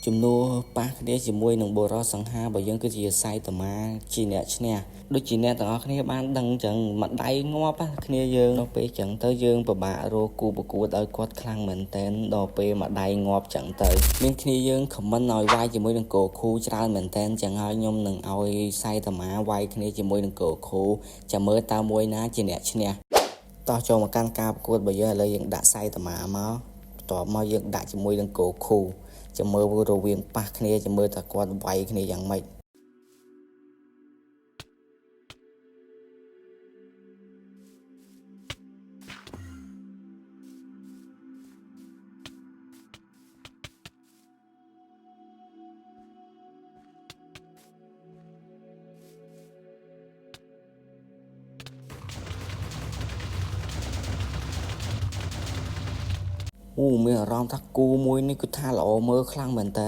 ជំនួប៉ះគ្នាជាមួយនឹងបុរសសង្ហាបើយើងគឺជាសៃតាមាជាអ្នកឈ្នះដូចជាអ្នកទាំងអស់គ្នាបានដឹងអញ្ចឹងមួយដៃងាប់គ្នាយើងដល់ពេលអញ្ចឹងទៅយើងពិបាករកគូប្រកួតឲ្យគាត់ខ្លាំងមែនតែនដល់ពេលមួយដៃងាប់អញ្ចឹងទៅមានគ្នាយើងខមមិនឲ្យវាយជាមួយនឹងគោខូច្រើនមែនតែនអញ្ចឹងហើយខ្ញុំនឹងឲ្យសៃតាមាវាយគ្នាជាមួយនឹងគោខូចាំមើលតើមួយណាជាអ្នកឈ្នះតោះចូលមកកាន់ការប្រកួតបើយើងឥឡូវយើងដាក់សៃតាមាមកបន្ទាប់មកយើងដាក់ជាមួយនឹងគោខូចាំមើលរវាងប៉ះគ្នាចាំមើលតើគាត់វាយគ្នាយ៉ាងម៉េចមានអារម្មណ៍ថាគូមួយនេះគឺថាល្អមើលខ្លាំងមែនតើ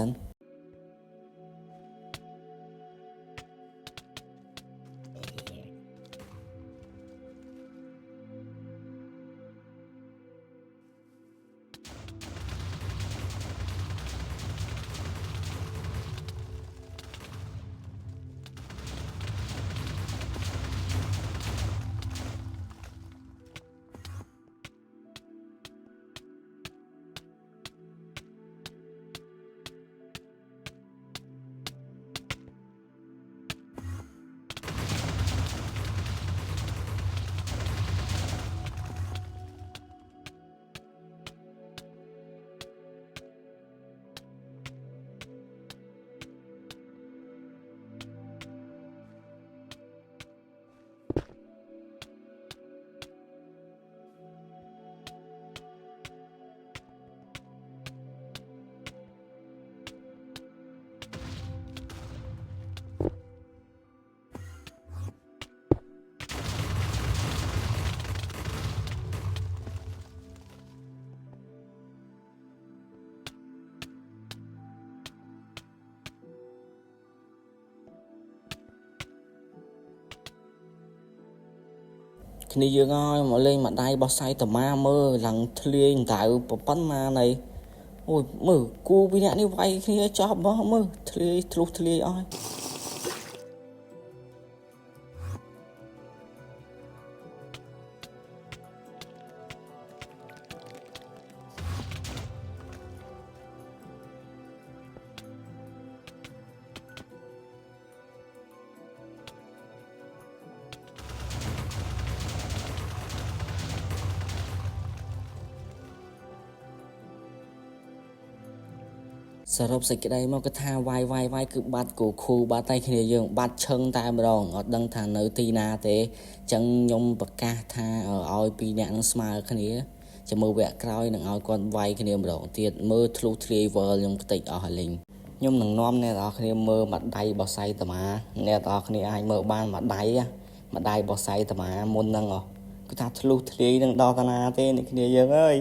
គ្នាយើងឲ្យមកលេងមួយដៃរបស់សៃតាមាមើលឡើងធ្លាយដៅប៉ុណ្ណានៃអូយមើលគូពីរនាក់នេះវាយគ្នាចប់មកមើលធ្លាយធ្លុះធ្លាយអស់សរុបសេចក្តីមកគឺថាវាយគឺបាត់គូខូបាត់តែគ្នាយើងបាត់ឈឹងតែម្ដងអត់ដឹងថានៅទីណាទេអញ្ចឹងខ្ញុំប្រកាសថាឲ្យពីរអ្នកនឹងស្មើគ្នាចាំមើលវគ្គក្រោយនឹងឲ្យគាត់វាយគ្នាម្ដងទៀតមើលធ្លុះធ្លាយវើខ្ញុំខ្ទេចអស់ហើយលេងខ្ញុំនឹងនាំអ្នកទាំងអស់គ្នាមើលមួយដៃរបស់សៃតាមាអ្នកទាំងអស់គ្នាអាចមើលបានមួយដៃរបស់សៃតាមាមុនហ្នឹងគឺថាធ្លុះធ្លាយនឹងដល់តាណាទេអ្នកគ្នាយើងអើយ